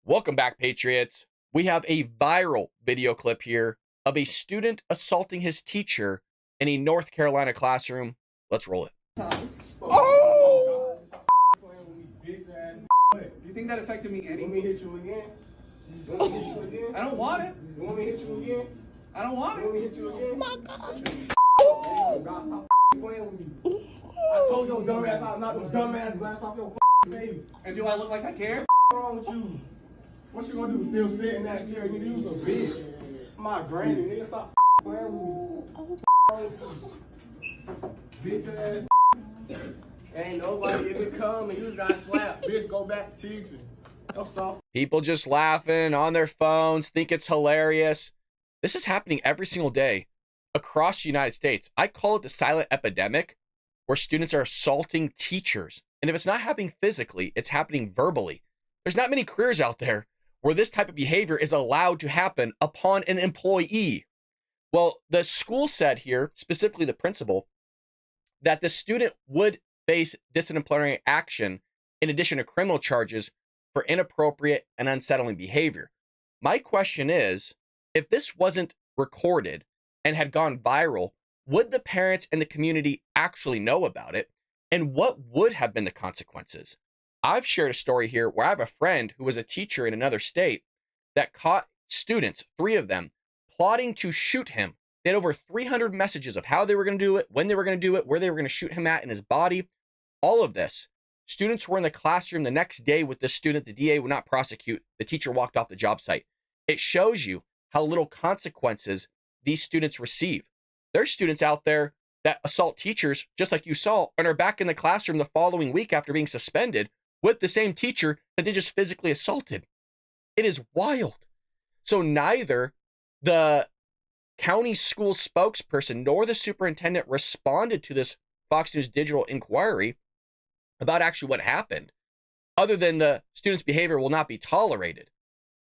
Welcome back, Patriots. We have a viral video clip here of a student assaulting his teacher in a North Carolina classroom. Let's roll it. Oh! You think that affected me any? You want me to hit you again? You want me to hit you again? I don't want it. You want me to hit you again? I don't want You want me it. to hit you again? Oh my God. Stop playing with me. I told your dumb ass I'll knock those dumb ass glass off your face. And do I look like I care? What's wrong with you? What you gonna do? Still sit in that chair? Nigga, you a bitch. My granny, nigga, stop playing with me. Bitch ass. Ain't nobody ever come and you just got slapped. Bitch, go back to teaching. Yo, soft. People just laughing on their phones, think it's hilarious. This is happening every single day across the United States. I call it the silent epidemic, where students are assaulting teachers. And if it's not happening physically, it's happening verbally. There's not many careers out there where this type of behavior is allowed to happen upon an employee. Well, the school said here, specifically the principal, that the student would face disciplinary action in addition to criminal charges for inappropriate and unsettling behavior. My question is, if this wasn't recorded and had gone viral, would the parents and the community actually know about it? And what would have been the consequences? I've shared a story here where I have a friend who was a teacher in another state that caught students, 3 of them, plotting to shoot him. They had over 300 messages of how they were going to do it, when they were going to do it, where they were going to shoot him at in his body. All of this. Students were in the classroom the next day with this student. The DA would not prosecute. The teacher walked off the job site. It shows you how little consequences these students receive. There's students out there that assault teachers, just like you saw, and are back in the classroom the following week after being suspended with the same teacher that they just physically assaulted. It is wild. So neither the county school spokesperson nor the superintendent responded to this Fox News digital inquiry about actually what happened, other than the student's behavior will not be tolerated.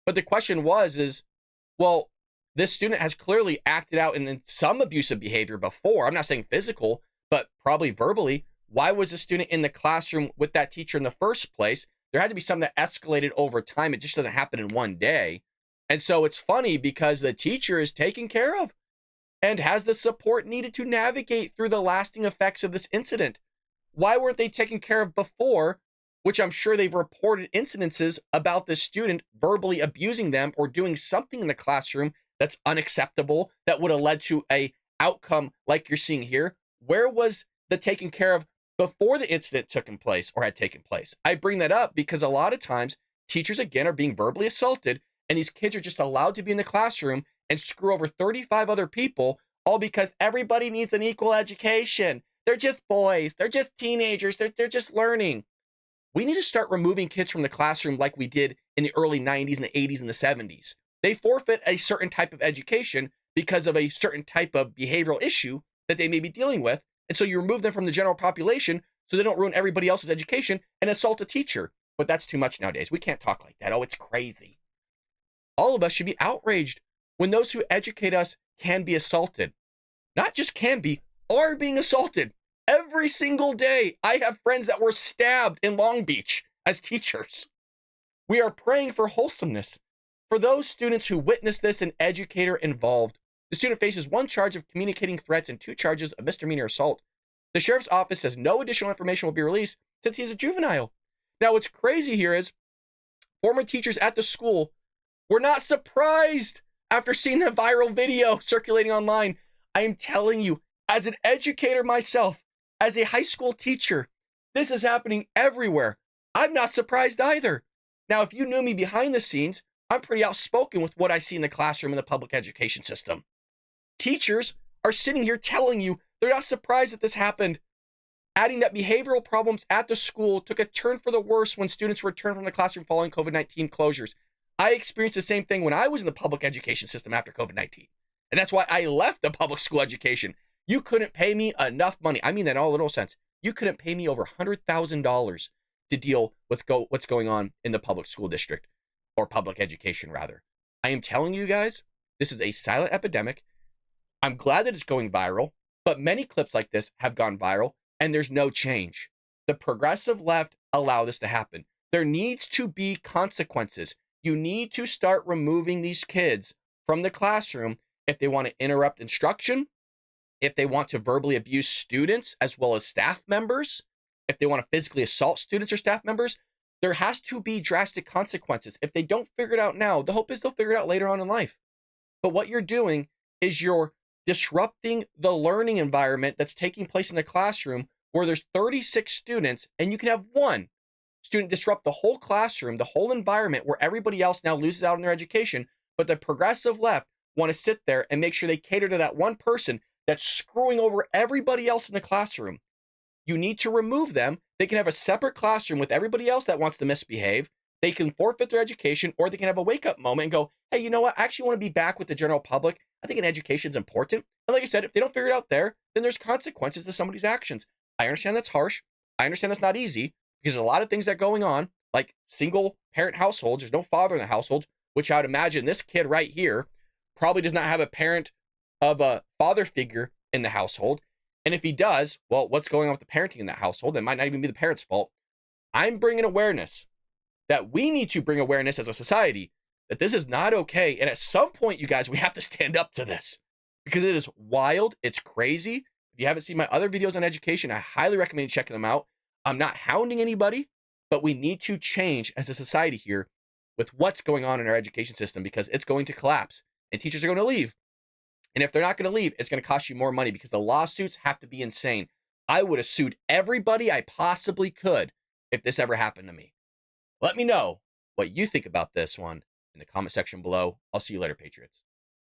But the question is, well, this student has clearly acted out in some abusive behavior before. I'm not saying physical, but probably verbally. Why was the student in the classroom with that teacher in the first place? There had to be something that escalated over time. It just doesn't happen in one day. And so it's funny because the teacher is taken care of and has the support needed to navigate through the lasting effects of this incident. Why weren't they taken care of before, which I'm sure they've reported incidences about this student verbally abusing them or doing something in the classroom that's unacceptable, that would have led to a outcome like you're seeing here? Where was the taken care of before the incident took place or had taken place? I bring that up because a lot of times teachers, again, are being verbally assaulted, and these kids are just allowed to be in the classroom and screw over 35 other people, all because everybody needs an equal education. They're just boys. They're just teenagers. They're just learning. We need to start removing kids from the classroom like we did in the early 90s and the 80s and the 70s. They forfeit a certain type of education because of a certain type of behavioral issue that they may be dealing with. And so you remove them from the general population so they don't ruin everybody else's education and assault a teacher. But that's too much nowadays. We can't talk like that. Oh, it's crazy. All of us should be outraged when those who educate us can be assaulted. Not just can be, are being assaulted. Every single day, I have friends that were stabbed in Long Beach as teachers. We are praying for wholesomeness. For those students who witnessed this, an educator involved. The student faces 1 charge of communicating threats and 2 charges of misdemeanor assault. The sheriff's office says no additional information will be released since he's a juvenile. Now, what's crazy here is former teachers at the school were not surprised after seeing the viral video circulating online. I am telling you, as an educator myself, as a high school teacher, this is happening everywhere. I'm not surprised either. Now, if you knew me behind the scenes, I'm pretty outspoken with what I see in the classroom in the public education system. Teachers are sitting here telling you they're not surprised that this happened, adding that behavioral problems at the school took a turn for the worse when students returned from the classroom following COVID-19 closures. I experienced the same thing when I was in the public education system after COVID-19. And that's why I left the public school education. You couldn't pay me enough money. I mean that in all literal sense. You couldn't pay me over $100,000 to deal with what's going on in the public school district, or public education rather. I am telling you guys, this is a silent epidemic. I'm glad that it's going viral, but many clips like this have gone viral and there's no change. The progressive left allow this to happen. There needs to be consequences. You need to start removing these kids from the classroom if they want to interrupt instruction, if they want to verbally abuse students as well as staff members, if they want to physically assault students or staff members. There has to be drastic consequences. If they don't figure it out now, the hope is they'll figure it out later on in life. But what you're doing is you're disrupting the learning environment that's taking place in the classroom where there's 36 students and you can have one student disrupt the whole classroom, the whole environment where everybody else now loses out on their education. But the progressive left want to sit there and make sure they cater to that one person that's screwing over everybody else in the classroom. You need to remove them. They can have a separate classroom with everybody else that wants to misbehave. They can forfeit their education, or they can have a wake-up moment and go, hey, you know what? I actually want to be back with the general public. I think an education is important. And like I said, if they don't figure it out there, then there's consequences to somebody's actions. I understand that's harsh. I understand that's not easy because there's a lot of things that are going on, like single parent households. There's no father in the household, which I would imagine this kid right here probably does not have a parent of a father figure in the household. And if he does, well, what's going on with the parenting in that household? It might not even be the parent's fault. I'm bringing awareness that we need to bring awareness as a society that this is not okay. And at some point, you guys, we have to stand up to this because it is wild. It's crazy. If you haven't seen my other videos on education, I highly recommend checking them out. I'm not hounding anybody, but we need to change as a society here with what's going on in our education system because it's going to collapse and teachers are going to leave. And if they're not going to leave, it's going to cost you more money because the lawsuits have to be insane. I would have sued everybody I possibly could if this ever happened to me. Let me know what you think about this one in the comment section below. I'll see you later, Patriots.